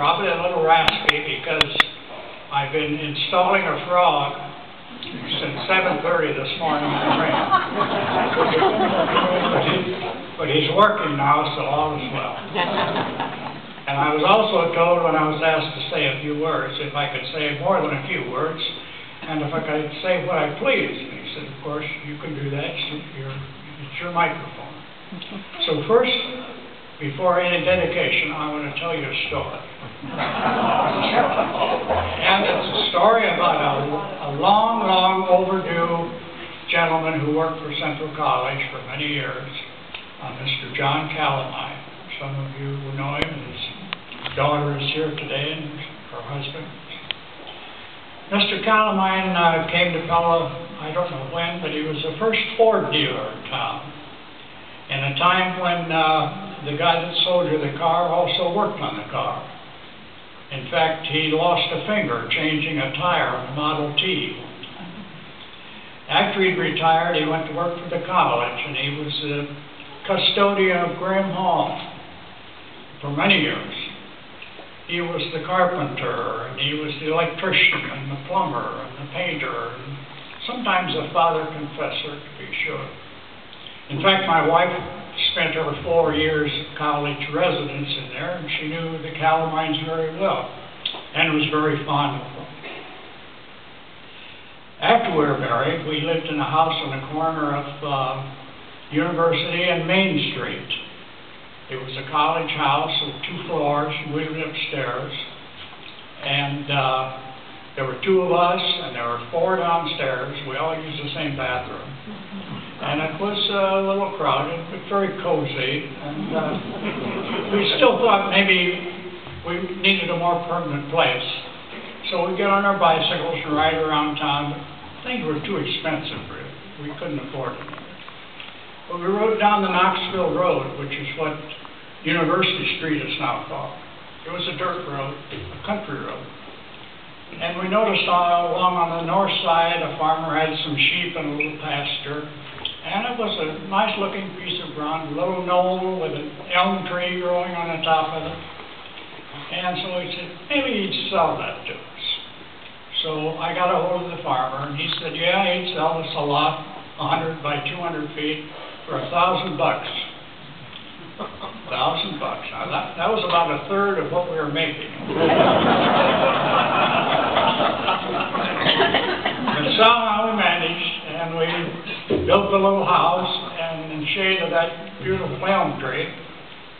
probably a little raspy because I've been installing a frog since 7:30 this morning in the rain. But he's working now, so all is well. And I was also told when I was asked to say a few words, if I could say more than a few words, and if I could say what I pleased. And he said, of course, you can do that. It's your microphone. So first, before any dedication, I want to tell you a story. And it's a story about a long, long overdue gentleman who worked for Central College for many years, Mr. John Calamine. Some of you will know him. His daughter is here today, and her husband. Mr. Calamine came to Pella, I don't know when, but he was the first Ford dealer in town. In a time when the guy that sold you the car also worked on the car. In fact, he lost a finger changing a tire on the Model T. After he'd retired, he went to work for the college, and he was the custodian of Graham Hall for many years. He was the carpenter, and he was the electrician, and the plumber, and the painter, and sometimes a father confessor, to be sure. In fact, my wife spent her 4 years college residence in there, and she knew the Calamines very well, and was very fond of them. After we were married, we lived in a house on the corner of University and Main Street. It was a college house with 2 floors. We lived upstairs, and there were 2 of us, and there were 4 downstairs. We all used the same bathroom. And it was a little crowded, but very cozy. And we still thought maybe we needed a more permanent place. So we'd get on our bicycles and ride around town, but things were too expensive for it. We couldn't afford it. But we rode down the Knoxville Road, which is what University Street is now called. It was a dirt road, a country road. And we noticed along on the north side, a farmer had some sheep and a little pasture. And it was a nice-looking piece of ground, a little knoll with an elm tree growing on the top of it. And so he said, maybe he'd sell that to us. So I got a hold of the farmer, and he said, yeah, he'd sell us a lot, 100 by 200 feet, for $1,000. $1,000. Now that was about a third of what we were making. But somehow we managed, and we built a little house, and in shade of that beautiful elm tree,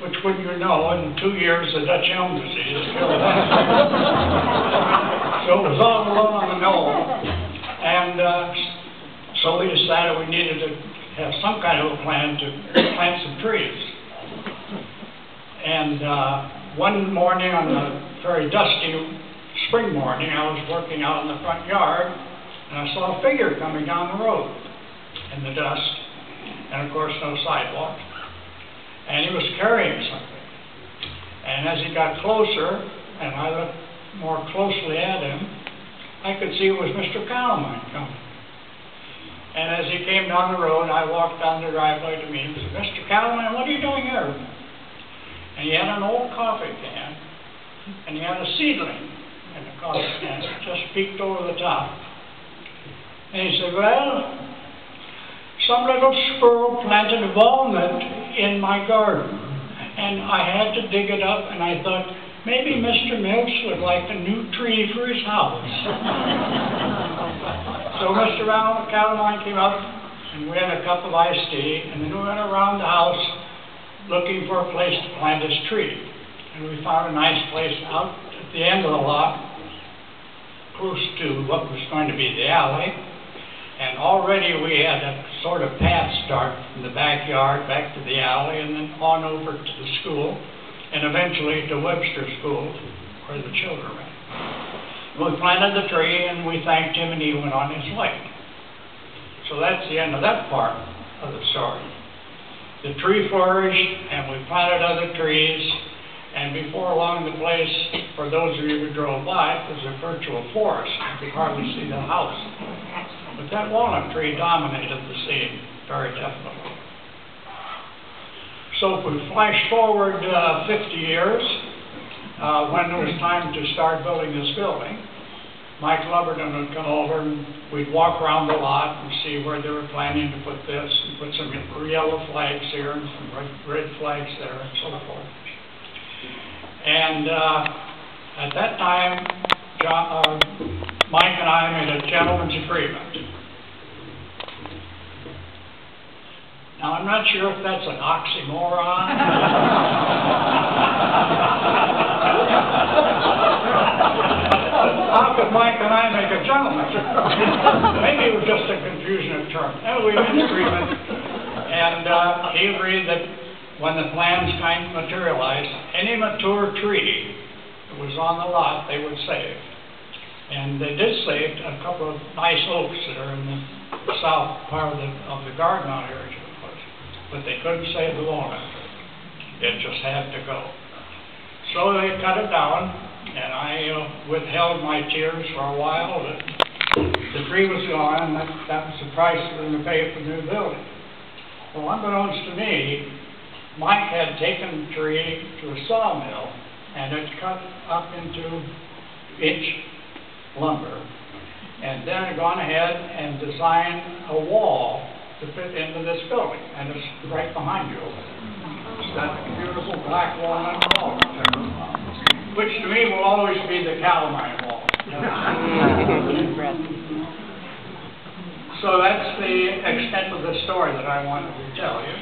which, wouldn't you know, in 2 years the Dutch elm disease killed that. So it was all alone on the knoll, and so we decided we needed to have some kind of a plan to plant some trees. And one morning, on a very dusty spring morning, I was working out in the front yard, and I saw a figure coming down the road in the dust, and of course no sidewalk, and he was carrying something. And as he got closer, and I looked more closely at him, I could see it was Mr. Calamine coming. And as he came down the road, I walked down the driveway to meet him and said, Mr. Calamine, what are you doing here? And he had an old coffee can, and he had a seedling in the coffee can. It just peeked over the top. And he said, well, some little squirrel planted a walnut in my garden, and I had to dig it up, and I thought, maybe Mr. Mills would like a new tree for his house. So Mr. Calamine came up, and we had a cup of iced tea, and then we went around the house looking for a place to plant his tree. And we found a nice place out at the end of the lot, close to what was going to be the alley. And already we had a sort of path start from the backyard back to the alley, and then on over to the school, and eventually to Webster School, where the children went. We planted the tree, and we thanked him, and he went on his way. So that's the end of that part of the story. The tree flourished, and we planted other trees, and before long the place, for those of you who drove by, was a virtual forest. You could hardly see the house. But that walnut tree dominated the scene very definitely. So if we flash forward 50 years, when it was time to start building this building, Mike Lumberton would come over and we'd walk around the lot and see where they were planning to put this and put some yellow flags here and some red flags there and so forth. And at that time, Mike and I made a gentleman's agreement. Now, I'm not sure if that's an oxymoron. How could Mike and I make a gentleman? Maybe it was just a confusion of terms. Anyway, we made an agreement, and he agreed that when the plans kind of materialized, any mature tree that was on the lot, they would save. And they did save a couple of nice oaks that are in the south part of the Garden out area, but they couldn't save the walnut. It just had to go. So they cut it down, and I withheld my tears for a while. The tree was gone, and that was the price for them to pay for the new building. Well, unbeknownst to me, Mike had taken the tree to a sawmill and had cut up into inch lumber, and then had gone ahead and designed a wall to fit into this building, and it's right behind you. It's that beautiful black walnut wall, which to me will always be the Calamine wall. So that's the extent of the story that I wanted to tell you.